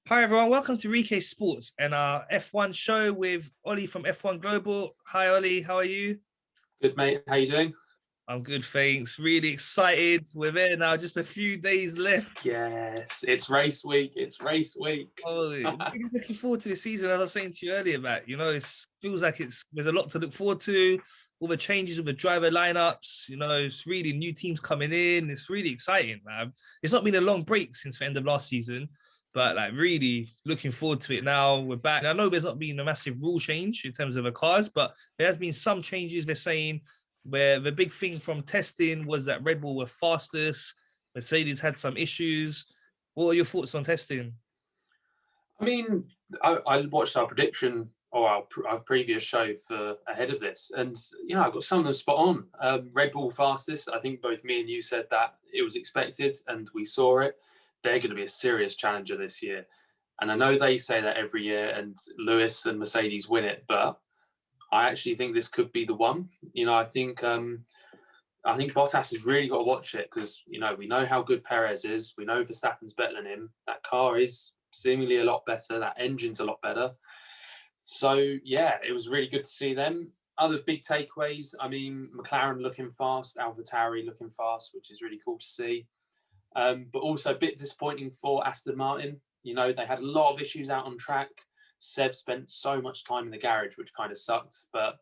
Hi everyone, welcome to Rike Sports and our F1 show with Ollie from F1 Global. Hi Ollie, how are you? Good, mate. How you doing? I'm good, thanks. Really excited. We're there now, just a few days left. Yes, it's race week. It's race week. Oh, really looking forward to the season. As I was saying to you earlier, Matt, it feels like there's a lot to look forward to. All the changes with the driver lineups, it's really new teams coming in. It's really exciting, man. It's not been a long break since the end of last season, but like really looking forward to it now. We're back. And I know there's not been a massive rule change in terms of the cars, but there has been some changes. They're saying where the big thing from testing was that Red Bull were fastest. Mercedes had some issues. What are your thoughts on testing? I mean, I watched our prediction or our previous show for ahead of this, and I got some of them spot on. Red Bull fastest. I think both me and you said that it was expected, and we saw it. They're going to be a serious challenger this year, and I know they say that every year, and Lewis and Mercedes win it, but I actually think this could be the one. I think Bottas has really got to watch it because we know how good Perez is. We know Verstappen's better than him. That car is seemingly a lot better. That engine's a lot better. So yeah, it was really good to see them. Other big takeaways. I mean, McLaren looking fast, AlphaTauri looking fast, which is really cool to see. But also a bit disappointing for Aston Martin. They had a lot of issues out on track. Seb spent so much time in the garage, which kind of sucked. But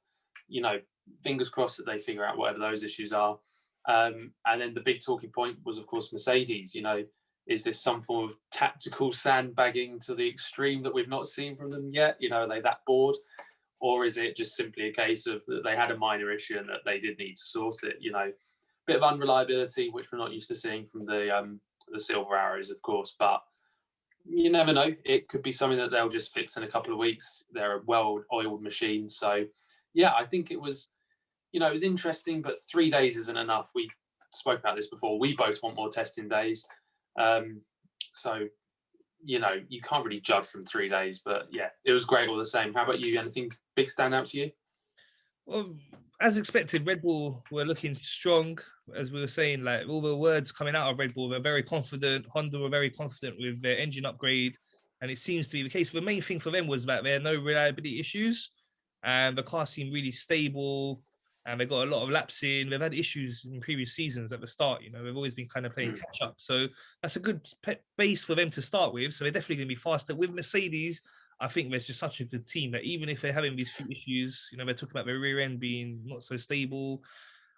fingers crossed that they figure out whatever those issues are. And then the big talking point was, of course, Mercedes. Is this some form of tactical sandbagging to the extreme that we've not seen from them yet? Are they that bored? Or is it just simply a case of that they had a minor issue and that they did need to sort it? Bit of unreliability, which we're not used to seeing from the Silver Arrows, of course. But you never know. It could be something that they'll just fix in a couple of weeks. They're a well-oiled machine. So, yeah, I think it was interesting, but 3 days isn't enough. We spoke about this before. We both want more testing days. So, you can't really judge from 3 days, but yeah, it was great all the same. How about you? Anything big stand out to you? Well, as expected, Red Bull were looking strong, as we were saying. Like all the words coming out of Red Bull, they're very confident. Honda were very confident with their engine upgrade, and it seems to be the case. The main thing for them was that there are no reliability issues, and the car seemed really stable. And they got a lot of laps in. They've had issues in previous seasons at the start. They've always been kind of playing catch up. So that's a good base for them to start with. So they're definitely going to be faster. With Mercedes, I think there's just such a good team that even if they're having these few issues, they're talking about their rear end being not so stable.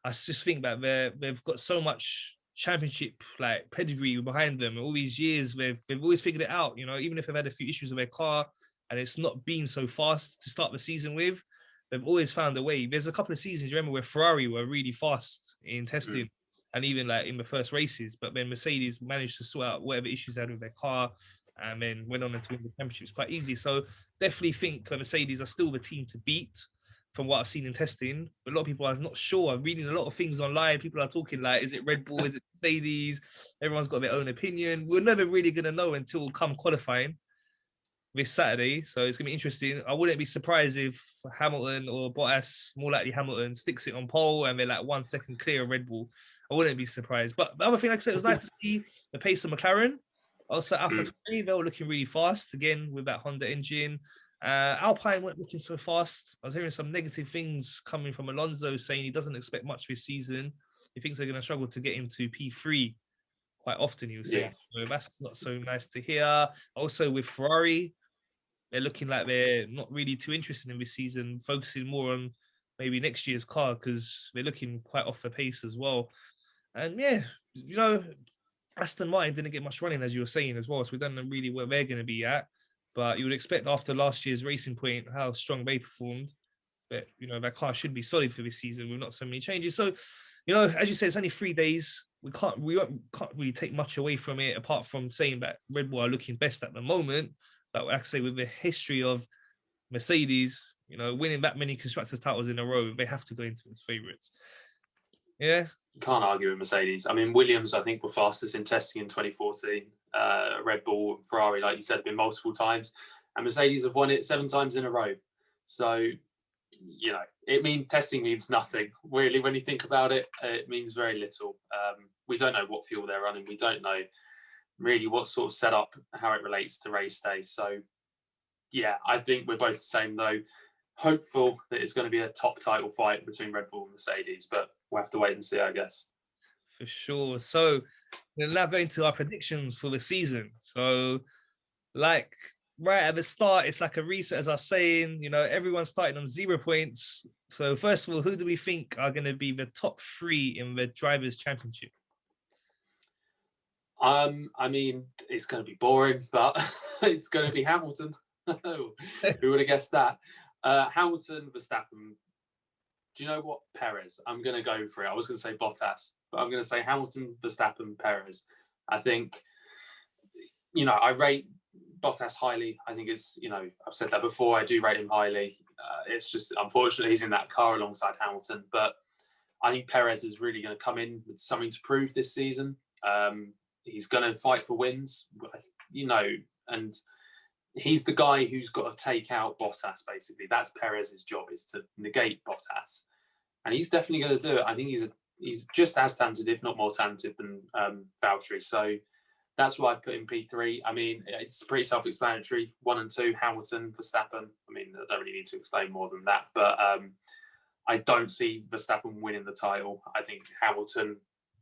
I just think that they've got so much championship like pedigree behind them. All these years, they've always figured it out. Even if they've had a few issues with their car and it's not been so fast to start the season with, they've always found a way. There's a couple of seasons, you remember, where Ferrari were really fast in testing and even like in the first races, but then Mercedes managed to sort out whatever issues they had with their car and then went on to win the championships quite easy. So definitely think Mercedes are still the team to beat from what I've seen in testing. A lot of people are not sure. I'm reading a lot of things online. People are talking like, is it Red Bull? Is it Mercedes? Everyone's got their own opinion. We're never really going to know until come qualifying this Saturday. So it's going to be interesting. I wouldn't be surprised if Hamilton or Bottas, more likely Hamilton, sticks it on pole and they're like 1 second clear of Red Bull. I wouldn't be surprised. But the other thing, like I said, it was nice to see the pace of McLaren. Also, AlphaTauri, they were looking really fast again with that Honda engine. Alpine weren't looking so fast. I was hearing some negative things coming from Alonso saying he doesn't expect much this season. He thinks they're going to struggle to get into P3 quite often, he was saying. So that's not so nice to hear. Also, with Ferrari, they're looking like they're not really too interested in this season, focusing more on maybe next year's car because they're looking quite off the pace as well. And yeah, Aston Martin didn't get much running, as you were saying as well. So we don't know really where they're going to be at. But you would expect after last year's Racing Point how strong they performed. But, that car should be solid for this season with not so many changes. So, as you said, it's only 3 days. We can't really take much away from it apart from saying that Red Bull are looking best at the moment. But like I say, with the history of Mercedes, winning that many constructors titles in a row, they have to go into as favourites. Yeah. Can't argue with Mercedes. I mean, Williams, I think, were fastest in testing in 2014. Red Bull, Ferrari, like you said, have been multiple times. And Mercedes have won it 7 times in a row. So, testing means nothing. Really, when you think about it, it means very little. We don't know what fuel they're running. We don't know really what sort of set up how it relates to race day. So yeah, I think we're both the same though. Hopeful that it's going to be a top title fight between Red Bull and Mercedes, but we'll have to wait and see, I guess. For sure. So we're now going to our predictions for the season. So, like right at the start, it's like a reset, as I was saying. Everyone's starting on 0 points. So first of all, who do we think are going to be the top 3 in the Drivers' Championship? I mean, it's going to be boring, but it's going to be Hamilton. Who would have guessed that? Hamilton, Verstappen. Do you know what? Perez. I'm going to go for it. I was going to say Bottas, but I'm going to say Hamilton, Verstappen, Perez. I think, I rate Bottas highly. I think it's, I've said that before. I do rate him highly. It's just, unfortunately, he's in that car alongside Hamilton. But I think Perez is really going to come in with something to prove this season. He's going to fight for wins, and he's the guy who's got to take out Bottas, basically. That's Perez's job, is to negate Bottas. And he's definitely going to do it. I think he's just as talented, if not more talented, than Valtteri. So that's why I've put in P3. I mean, it's pretty self-explanatory. 1 and 2, Hamilton, Verstappen. I mean, I don't really need to explain more than that. But I don't see Verstappen winning the title. I think Hamilton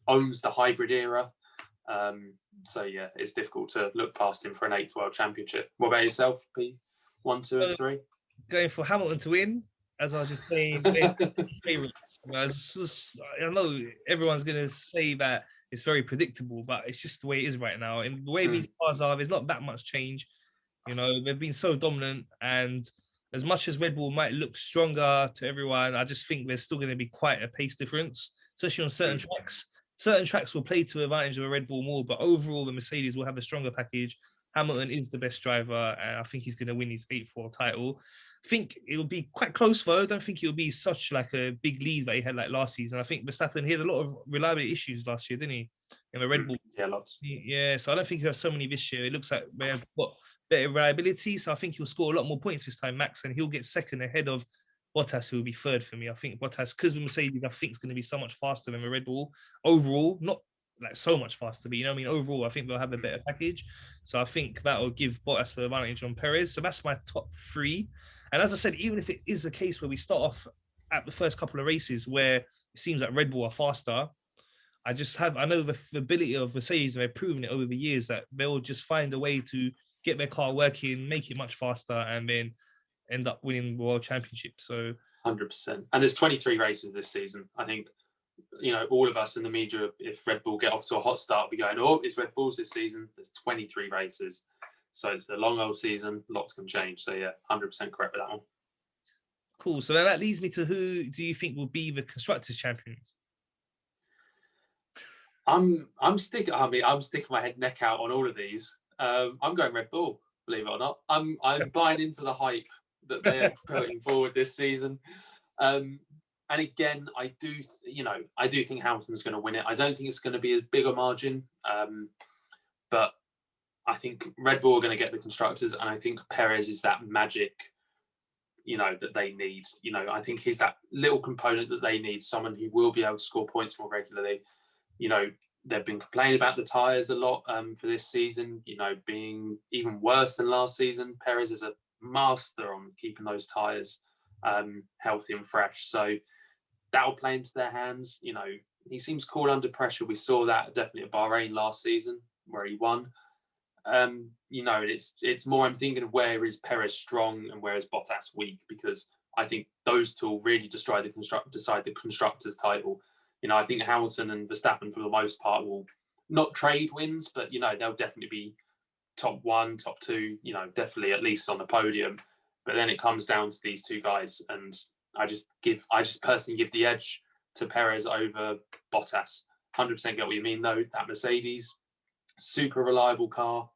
owns the hybrid era. So yeah, it's difficult to look past him for an 8th world championship. What about yourself, P? 1, 2, and 3? Going for Hamilton to win, as I was just saying, favorites. I know everyone's going to say that it's very predictable, but it's just the way it is right now. And the way these cars are, there's not that much change. They've been so dominant, and as much as Red Bull might look stronger to everyone, I just think there's still going to be quite a pace difference, especially on certain tracks. Certain tracks will play to the advantage of a Red Bull more, but overall, the Mercedes will have a stronger package. Hamilton is the best driver, and I think he's going to win his 8th world title. I think it will be quite close, though. I don't think it will be such like a big lead that he had like last season. I think Verstappen, he had a lot of reliability issues last year, didn't he? In the Red Bull. Yeah, lots. Yeah, so I don't think he has so many this year. It looks like we have got better reliability, so I think he'll score a lot more points this time, Max, and he'll get second ahead of Bottas, who will be 3rd for me. I think Bottas, because the Mercedes, I think, is going to be so much faster than the Red Bull overall. Not like so much faster, but overall, I think they'll have a better package. So I think that will give Bottas the advantage on Perez. So that's my top 3. And as I said, even if it is a case where we start off at the first couple of races where it seems like Red Bull are faster, I know the ability of Mercedes, they've proven it over the years that they'll just find a way to get their car working, make it much faster, and then end up winning the World Championship. So 100%. And there's 23 races this season. I think, all of us in the media, if Red Bull get off to a hot start, we going, oh, it's Red Bulls this season. There's 23 races. So it's a long old season. Lots can change. So yeah, 100% correct with that one. Cool. So then that leads me to who do you think will be the Constructors champions? I'm sticking my neck out on all of these. I'm going Red Bull, believe it or not. I'm buying into the hype that they are putting forward this season. And again, I do think Hamilton's going to win it. I don't think it's going to be a bigger margin, but I think Red Bull are going to get the Constructors, and I think Perez is that magic, that they need. I think he's that little component that they need, someone who will be able to score points more regularly. They've been complaining about the tyres a lot for this season, being even worse than last season. Perez is a master on keeping those tyres healthy and fresh. So that'll play into their hands. He seems cool under pressure. We saw that definitely at Bahrain last season where he won. It's more I'm thinking of where is Perez strong and where is Bottas weak, because I think those two will really decide the Constructors title. I think Hamilton and Verstappen for the most part will not trade wins, but they'll definitely be top 1, top 2, definitely at least on the podium. But then it comes down to these two guys, and I just personally give the edge to Perez over Bottas. 100% get what you mean though. That Mercedes, super reliable car,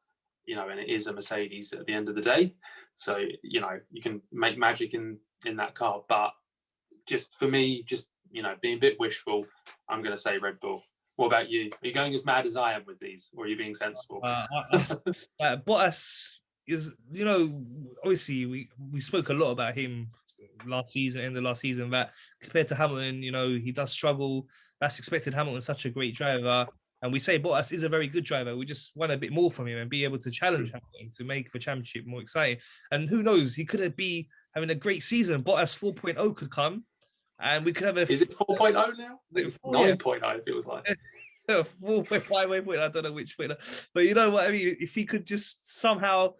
and it is a Mercedes at the end of the day. So, you can make magic in that car. But just for me, being a bit wishful, I'm going to say Red Bull. What about you? Are you going as mad as I am with these, or are you being sensible? Bottas is, obviously we spoke a lot about him last season, in the last season, that compared to Hamilton, he does struggle. That's expected. Hamilton's such a great driver. And we say Bottas is a very good driver. We just want a bit more from him and be able to challenge Hamilton to make the championship more exciting. And who knows, he could be having a great season. Bottas 4.0 could come, and we could have a. Is it 4.0 now? It's 9.0, it feels like. 4.5 I don't know which point, but you know what I mean. If he could just somehow,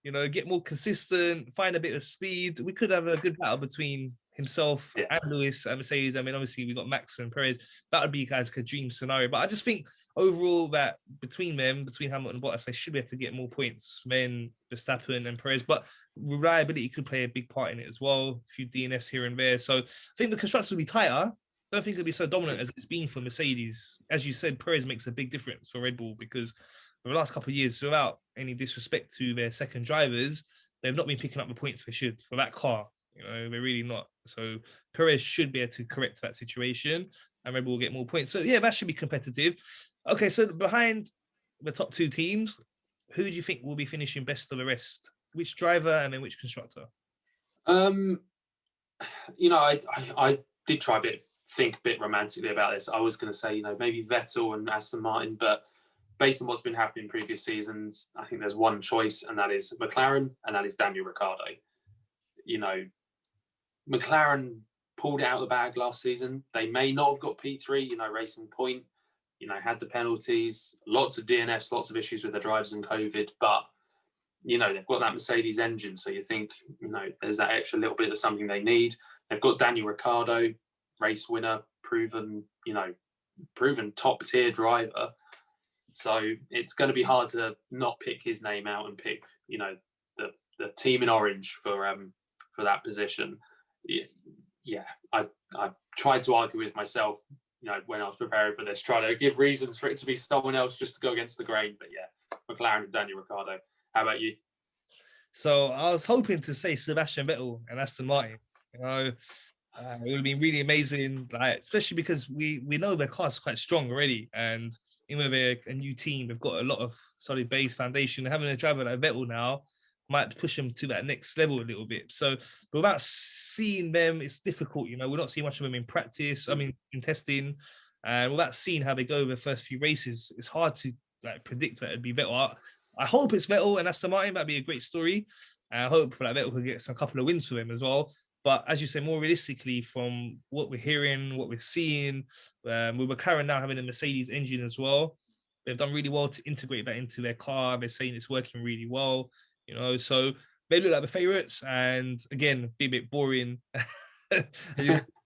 get more consistent, find a bit of speed, we could have a good battle between himself and Lewis and Mercedes. I mean, obviously we got Max and Perez. That would be like a dream scenario. But I just think overall that between Hamilton and Bottas, they should be able to get more points than Verstappen and Perez. But reliability could play a big part in it as well. A few DNFs here and there. So I think the constructors will be tighter. I don't think it'll be so dominant as it's been for Mercedes. As you said, Perez makes a big difference for Red Bull because for the last couple of years, without any disrespect to their second drivers, they've not been picking up the points they should for that car. They're really not. So Perez should be able to correct that situation and Red Bull will get more points. So yeah, that should be competitive. Okay, so behind the top two teams, who do you think will be finishing best of the rest? Which driver and then which constructor? I did try think a bit romantically about this. I was going to say, maybe Vettel and Aston Martin, but based on what's been happening in previous seasons, I think there's one choice, and that is McLaren, and that is Daniel Ricciardo. McLaren pulled it out of the bag last season. They may not have got P3, Racing Point, had the penalties, lots of DNFs, lots of issues with their drivers and COVID, but, they've got that Mercedes engine. So you think, there's that extra little bit of something they need. They've got Daniel Ricciardo, race winner, proven top tier driver. So it's going to be hard to not pick his name out and pick, the team in orange for that position. Yeah, I tried to argue with myself, when I was preparing for this, trying to give reasons for it to be someone else just to go against the grain. But yeah, McLaren and Daniel Ricciardo. How about you? So I was hoping to say Sebastian Vettel and Aston Martin. It would have been really amazing, especially because we know their car's quite strong already, and even though they're a new team, they've got a lot of solid base foundation. Having a driver like Vettel now might push them to that next level a little bit. So, but without seeing them, it's difficult. We're not seeing much of them in practice. I mean, in testing, and without seeing how they go the first few races, it's hard to predict that it'd be Vettel. I hope it's Vettel and Aston Martin. That'd be a great story. I hope Vettel could get a couple of wins for them as well. But as you say, more realistically, from what we're hearing, what we're seeing, with McLaren now having a Mercedes engine as well, they've done really well to integrate that into their car. They're saying it's working really well, so they look like the favourites. And again, be a bit boring,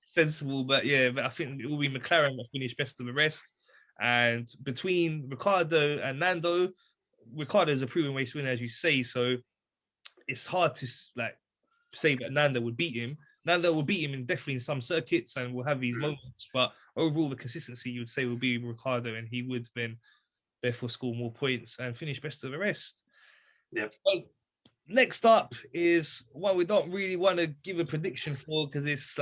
sensible, but yeah, but I think it will be McLaren that finish best of the rest. And between Ricciardo and Lando, Ricciardo is a proven race winner, as you say, so it's hard to say that Nando would beat him. Nando will beat him definitely in some circuits and will have these moments, but overall the consistency you would say will be Ricciardo, and he would then therefore score more points and finish best of the rest. Yeah. So next up is one we don't really want to give a prediction for because it's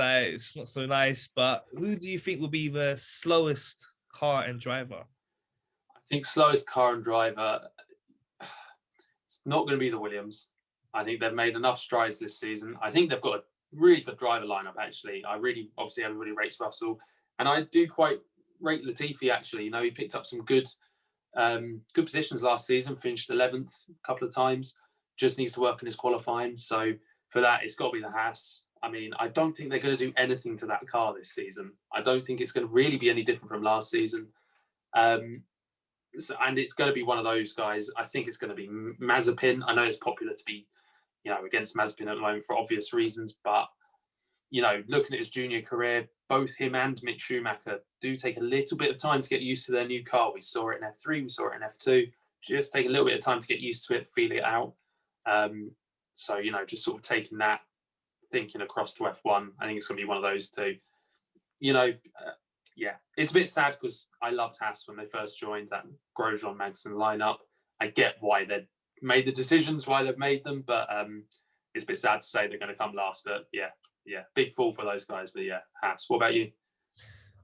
not so nice, but who do you think will be the slowest car and driver? I think slowest car and driver, it's not going to be the Williams. I think they've made enough strides this season. I think they've got a really good driver lineup, actually. Obviously, everybody rates Russell. And I do quite rate Latifi, actually. He picked up some good positions last season, finished 11th a couple of times. Just needs to work on his qualifying. So for that, it's got to be the Haas. I mean, I don't think they're going to do anything to that car this season. I don't think it's going to really be any different from last season. And it's going to be one of those guys. I think it's going to be Mazepin. I know it's popular to be against Mazepin at the moment for obvious reasons. But, looking at his junior career, both him and Mick Schumacher do take a little bit of time to get used to their new car. We saw it in F3, we saw it in F2. Just take a little bit of time to get used to it, feel it out. So, just sort of taking that, thinking across to F1, I think it's going to be one of those two. It's a bit sad because I loved Haas when they first joined that Grosjean Magnussen lineup. I get why they made the decisions, why they've made them, but it's a bit sad to say they're going to come last. But yeah, big fall for those guys. But yeah, Haas. What about you?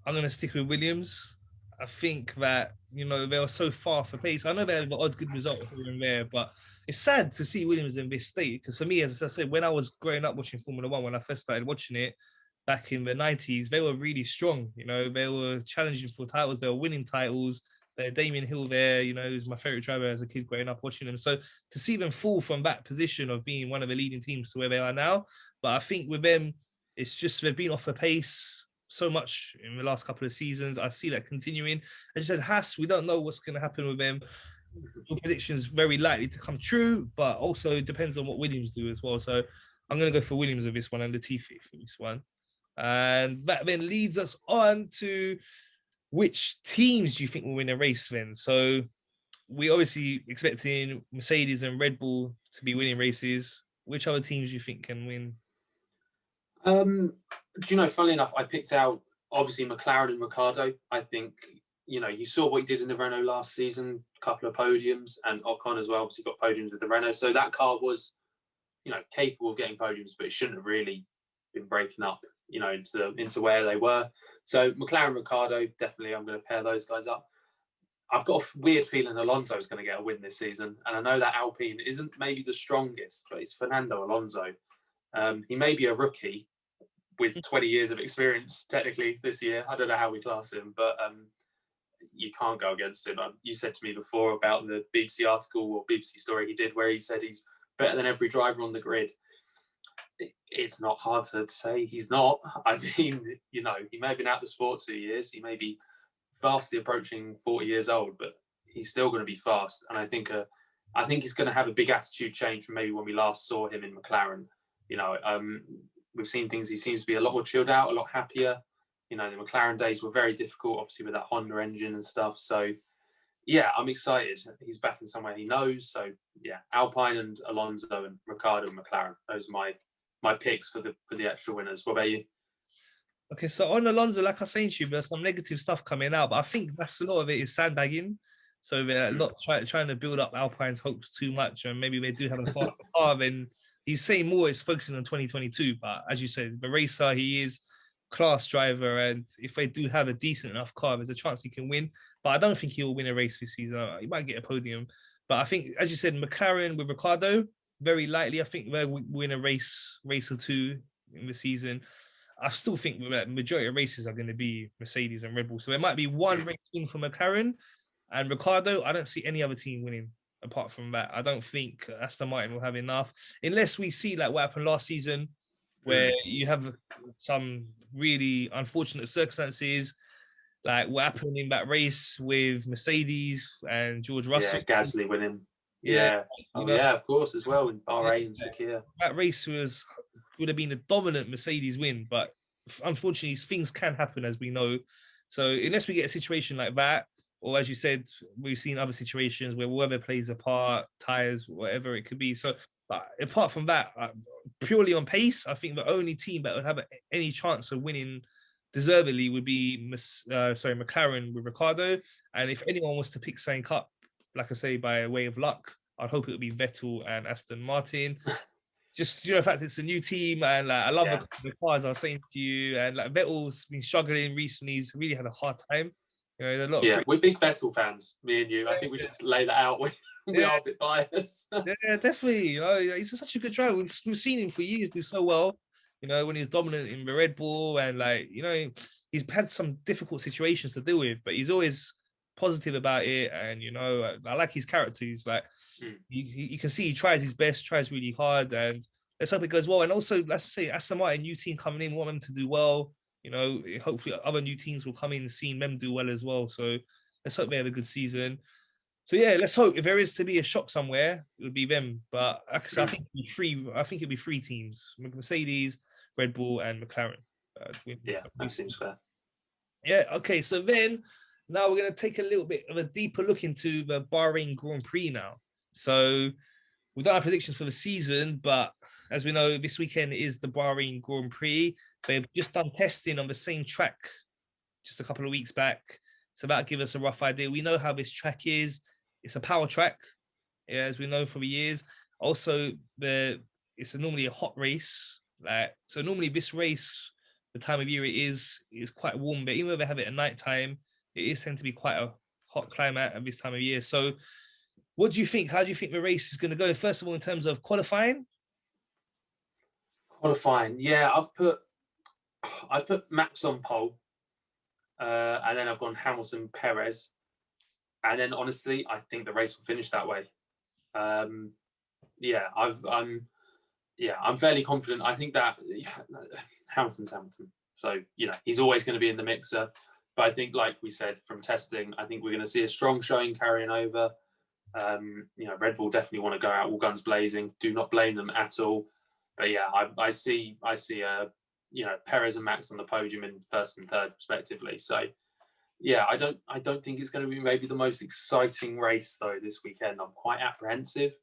I'm going to stick with Williams. I think that, they were so far for pace. I know they had an odd good result here and there, but it's sad to see Williams in this state. Because for me, as I said, when I was growing up watching Formula One, when I first started watching it back in the 90s, they were really strong. They were challenging for titles. They were winning titles. Damien Hill there, you know, who's my favorite driver as a kid growing up watching them. So to see them fall from that position of being one of the leading teams to where they are now, but I think with them, it's just they've been off the pace so much in the last couple of seasons. I see that continuing. As you said, Haas, we don't know what's going to happen with them. Your prediction's very likely to come true, but also it depends on what Williams do as well. So I'm going to go for Williams with this one and Latifi for this one. And that then leads us on to which teams do you think will win a race then? So we obviously expecting Mercedes and Red Bull to be winning races. Which other teams do you think can win? Do you know, funnily enough, I picked out obviously McLaren and Ricciardo. I think, you know, you saw what he did in the Renault last season, a couple of podiums, and Ocon as well, obviously got podiums with the Renault. So that car was, you know, capable of getting podiums, but it shouldn't have really been breaking up, you know, into where they were. So McLaren, Ricciardo, definitely I'm going to pair those guys up. I've got a weird feeling Alonso is going to get a win this season. And I know that Alpine isn't maybe the strongest, but it's Fernando Alonso. He may be a rookie with 20 years of experience technically this year. I don't know how we class him, but you can't go against him. You said to me before about the BBC article or BBC story he did where he said he's better than every driver on the grid. It's not hard to say he's not. I mean, you know, he may have been out of the sport 2 years. He may be vastly approaching 40 years old, but he's still going to be fast. And I think he's going to have a big attitude change from maybe when we last saw him in McLaren. You know, we've seen things. He seems to be a lot more chilled out, a lot happier. You know, the McLaren days were very difficult, obviously with that Honda engine and stuff. So, yeah, I'm excited. He's back in somewhere he knows. So, yeah, Alpine and Alonso and Ricciardo and McLaren. Those are my picks for the actual winners. What about you? Okay, so on Alonso, like I was saying to you, there's some negative stuff coming out, but I think that's a lot of it is sandbagging. So they're not trying to build up Alpine's hopes too much, and maybe they do have a faster car. Then he's saying more is focusing on 2022. But as you said, the racer, he is class driver, and if they do have a decent enough car, there's a chance he can win. But I don't think he'll win a race this season. He might get a podium, but I think, as you said, McLaren with Ricciardo, very likely. I think they'll win a race or two in the season. I still think the majority of races are going to be Mercedes and Red Bull. So there might be one race win for McLaren and Ricciardo. I don't see any other team winning apart from that. I don't think Aston Martin will have enough, unless we see like what happened last season, where you have some really unfortunate circumstances, like what happened in that race with Mercedes and George Russell. Yeah, Gasly winning. Yeah. Oh, know, yeah, of course, as well in Bahrain and Sakir. That race would have been a dominant Mercedes win, but unfortunately, things can happen, as we know. So unless we get a situation like that, or as you said, we've seen other situations where weather plays a part, tires, whatever it could be. So apart from that, purely on pace, I think the only team that would have any chance of winning deservedly would be McLaren with Ricciardo. And if anyone was to pick something up, like I say, by way of luck, I'd hope it would be Vettel and Aston Martin. Just, you know, the fact it's a new team, and like, I love the cars I was saying to you, and like Vettel's been struggling recently. He's really had a hard time. You know, there's a lot we're big Vettel fans, me and you. I think we should lay that out. We are a bit biased. Yeah, definitely. You know, he's such a good driver. We've seen him for years do so well. You know, when he was dominant in the Red Bull, and like, you know, he's had some difficult situations to deal with, but he's always positive about it. And, you know, I like his character. He's like, you can see he tries his best, tries really hard, and let's hope it goes well. And also, let's say Aston Martin, new team coming in, want them to do well. You know, hopefully other new teams will come in and seeing them do well as well. So let's hope they have a good season. So yeah, let's hope if there is to be a shock somewhere, it would be them. But like I said, I think it'd be three teams: Mercedes, Red Bull, and McLaren. Yeah, that seems fair. Yeah. Okay. So then, now we're going to take a little bit of a deeper look into the Bahrain Grand Prix now. So we've done our predictions for the season, but as we know, this weekend is the Bahrain Grand Prix. They've just done testing on the same track just a couple of weeks back. So that'll give us a rough idea. We know how this track is. It's a power track, yeah, as we know for the years. Also, it's normally a hot race. So normally this race, the time of year it is quite warm, but even though they have it at night time, it is tend to be quite a hot climate at this time of year. So what do you think? How do you think the race is going to go? First of all, in terms of qualifying? Yeah, I've put Max on pole, and then I've gone Hamilton, Perez. And then, honestly, I think the race will finish that way. Yeah, I'm fairly confident. I think that Hamilton's Hamilton. So, he's always going to be in the mixer. But I think, like we said, from testing, I think we're going to see a strong showing carrying over. Red Bull definitely want to go out all guns blazing. Do not blame them at all. But yeah, I see Perez and Max on the podium in first and third respectively. So yeah, I don't think it's going to be maybe the most exciting race though this weekend. I'm quite apprehensive.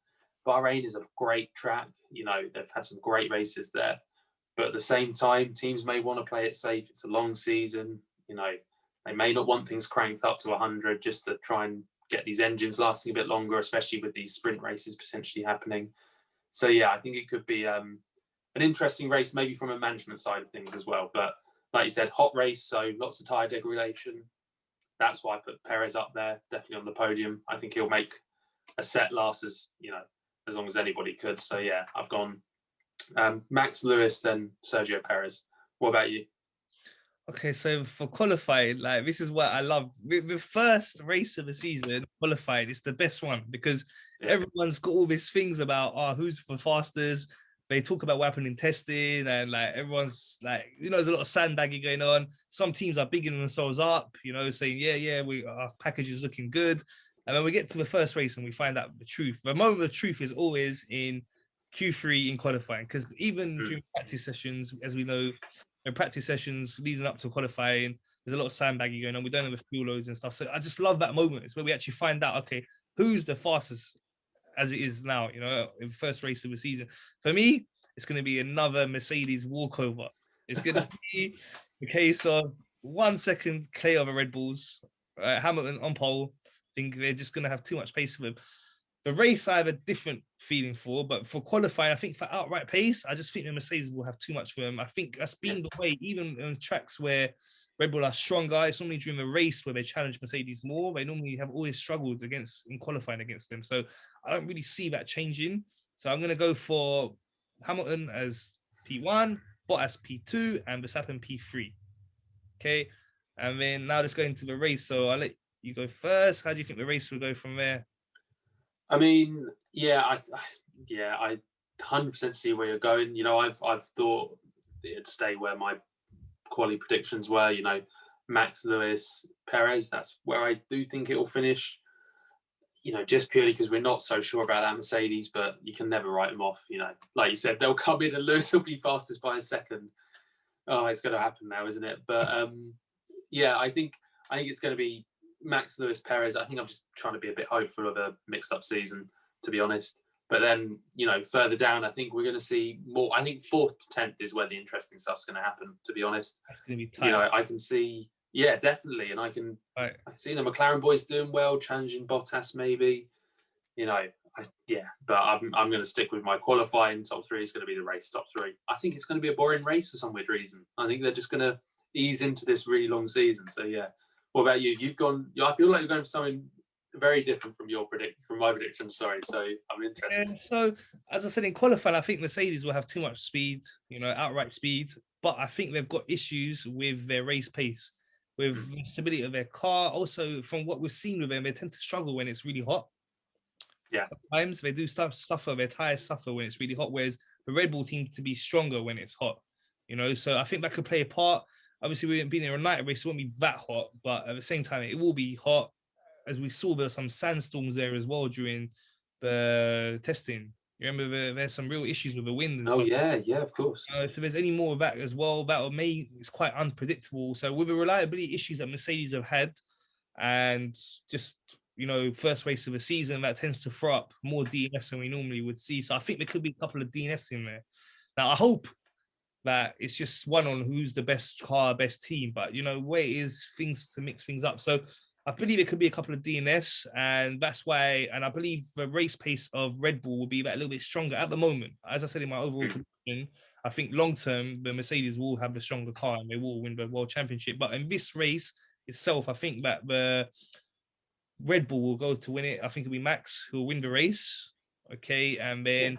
Bahrain is a great track. They've had some great races there. But at the same time, teams may want to play it safe. It's a long season. They may not want things cranked up to 100 just to try and get these engines lasting a bit longer, especially with these sprint races potentially happening. So yeah, I think it could be an interesting race, maybe from a management side of things as well. But like you said, hot race, so lots of tyre degradation. That's why I put Perez up there, definitely on the podium. I think he'll make a set last as long as anybody could. So yeah, I've gone Max, Lewis, then Sergio Perez. What about you? Okay, so for qualifying, like this is what I love. The first race of the season, qualifying, is the best one because everyone's got all these things about who's the fastest. They talk about what happened in testing, and like everyone's like, there's a lot of sandbagging going on. Some teams are bigging themselves up, saying, yeah, our package is looking good. And then we get to the first race and we find out the truth. The moment of the truth is always in Q3 in qualifying, because even during practice sessions, as we know, in practice sessions leading up to qualifying, there's a lot of sandbagging going on. We don't have the fuel loads and stuff. So I just love that moment. It's where we actually find out, okay, who's the fastest as it is now, in the first race of the season. For me, it's going to be another Mercedes walkover. It's going to be the case of 1 second clear of the Red Bulls. Hamilton on pole. I think they're just going to have too much pace for them. The race I have a different feeling for, but for qualifying, I think for outright pace, I just think the Mercedes will have too much for them. I think that's been the way, even on tracks where Red Bull are stronger. It's normally during the race where they challenge Mercedes more. They normally have always struggled in qualifying against them. So I don't really see that changing. So I'm going to go for Hamilton as P1, Bottas P2, and Verstappen P3. Okay. And then now let's go into the race. So I'll let you go first. How do you think the race will go from there? I mean, yeah, I 100% see where you're going. I've thought it'd stay where my quality predictions were. Max, Lewis, Perez. That's where I do think it will finish. Just purely because we're not so sure about that Mercedes, but you can never write them off. Like you said, they'll come in and Lewis will be fastest by a second. Oh, it's going to happen now, isn't it? But yeah, I think it's going to be Max, Lewis, Perez. I think I'm just trying to be a bit hopeful of a mixed-up season, to be honest. But then, further down, I think we're going to see more. I think 4th to 10th is where the interesting stuff's going to happen, to be honest. It's going to be tight. I can see, yeah, definitely. And I see the McLaren boys doing well, challenging Bottas maybe. But I'm going to stick with my qualifying top 3 is going to be the race top 3. I think it's going to be a boring race for some weird reason. I think they're just going to ease into this really long season. So, yeah. What about you? You've gone. I feel like you're going for something very different from my prediction. Sorry, so I'm interested. Yeah, so as I said in qualifying, I think Mercedes will have too much speed, outright speed. But I think they've got issues with their race pace, with the stability of their car. Also, from what we've seen with them, they tend to struggle when it's really hot. Yeah, sometimes they do suffer. Their tires suffer when it's really hot, whereas the Red Bull team to be stronger when it's hot. So I think that could play a part. Obviously, we being in a night race, it won't be that hot, but at the same time, it will be hot. As we saw, there were some sandstorms there as well during the testing. You remember there's some real issues with the wind and stuff. Yeah, of course. So if there's any more of that as well, it's quite unpredictable. So with the reliability issues that Mercedes have had, and just first race of the season, that tends to throw up more DNFs than we normally would see. So I think there could be a couple of DNFs in there. Now I hope that it's just one on who's the best car, best team, but where it is things to mix things up. So I believe it could be a couple of DNFs, and that's why. And I believe the race pace of Red Bull will be a little bit stronger at the moment. As I said in my overall prediction, I think long term the Mercedes will have the stronger car and they will win the World Championship. But in this race itself, I think that the Red Bull will go to win it. I think it'll be Max who will win the race. Okay, and then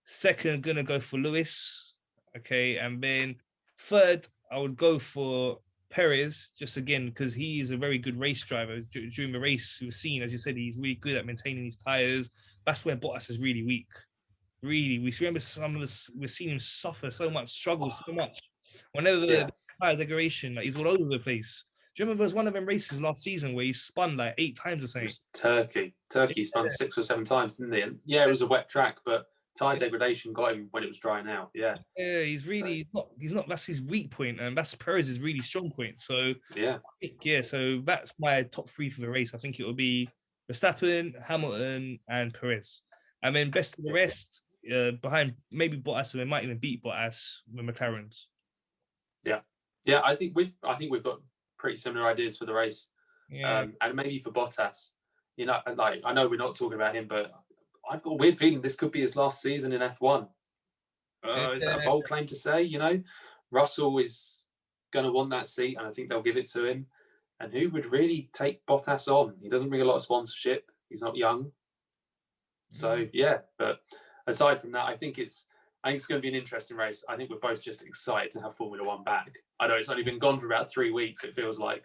second, gonna go for Lewis. Okay, and then third, I would go for Perez, just again, because he is a very good race driver. During the race, we've seen, as you said, he's really good at maintaining his tires. That's where Bottas is really weak. Really, we remember some of us, we've seen him suffer so much, struggle so much. Whenever the tire degradation, like, he's all over the place. Do you remember there was one of them races last season where he spun like 8 times or something? It was Turkey. Turkey spun 6 or 7 times, didn't he? And yeah, it was a wet track, but tire degradation got him when it was drying out. Yeah. Yeah, he's really he's not. That's his weak point, and that's Perez's really strong point. So yeah, I think, so that's my top 3 for the race. I think it will be Verstappen, Hamilton, and Perez, and then best of the rest behind maybe Bottas, or they might even beat Bottas with McLaren's. Yeah. I think we've got pretty similar ideas for the race. Yeah. And maybe for Bottas, like, I know we're not talking about him, but I've got a weird feeling this could be his last season in F1. Is that a bold claim to say? Russell is going to want that seat, and I think they'll give it to him. And who would really take Bottas on? He doesn't bring a lot of sponsorship. He's not young. So, yeah. But aside from that, I think it's going to be an interesting race. I think we're both just excited to have Formula One back. I know it's only been gone for about 3 weeks, it feels like,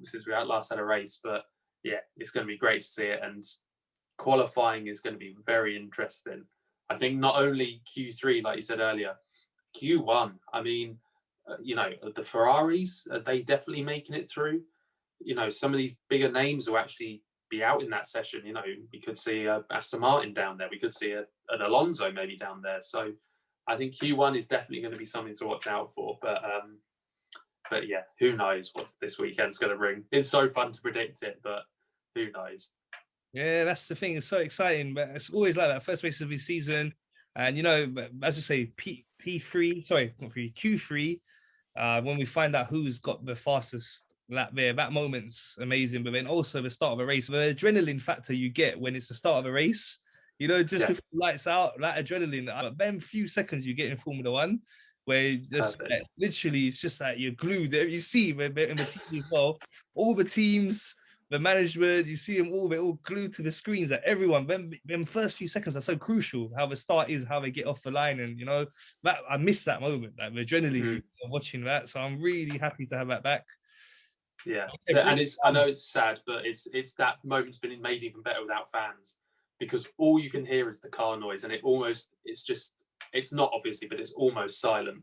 since we last had a race. But, yeah, it's going to be great to see it. And qualifying is going to be very interesting. I think not only Q3, like you said earlier, Q1, I mean, the Ferraris, are they definitely making it through? Some of these bigger names will actually be out in that session. We could see Aston Martin down there. We could see an Alonso maybe down there. So I think Q1 is definitely going to be something to watch out for. But yeah, who knows what this weekend's going to bring? It's so fun to predict it, but who knows? Yeah, that's the thing. It's so exciting, but it's always like that first race of the season. And, as I say, P3, sorry, not P, Q3, when we find out who's got the fastest lap there, that moment's amazing. But then also the start of a race, the adrenaline factor you get when it's the start of a race, just before lights out, that adrenaline, but then few seconds you get in Formula One, where just literally it's just like you're glued. You see in the team as well, all the teams, the management, you see them all, they're all glued to the screens. Like everyone, them first few seconds are so crucial. How the start is, how they get off the line, and that I miss that moment, like the adrenaline of watching that. So I'm really happy to have that back. Yeah, and I know it's sad, but it's that moment's been made even better without fans, because all you can hear is the car noise, and it's not obviously, but it's almost silent.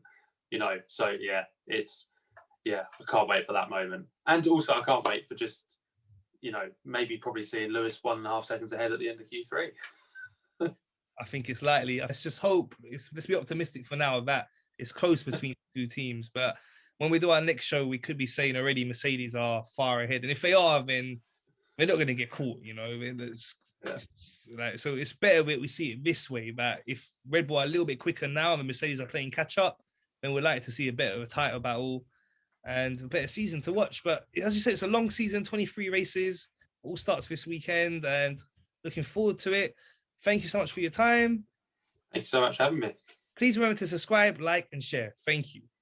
So yeah, I can't wait for that moment, and also I can't wait for just. Maybe probably seeing Lewis 1.5 seconds ahead at the end of Q3. I think it's likely. Let's just hope. Let's be optimistic for now that it's close between the two teams. But when we do our next show, we could be saying already Mercedes are far ahead. And if they are, then they're not going to get caught, So it's better that we see it this way, that if Red Bull are a little bit quicker now and Mercedes are playing catch up, then we'd like to see a title battle and a better season to watch. But as you said, it's a long season, 23 races, all starts this weekend, and looking forward to it. Thank you so much for your time. Thank you so much for having me. Please remember to subscribe, like, and share. Thank you.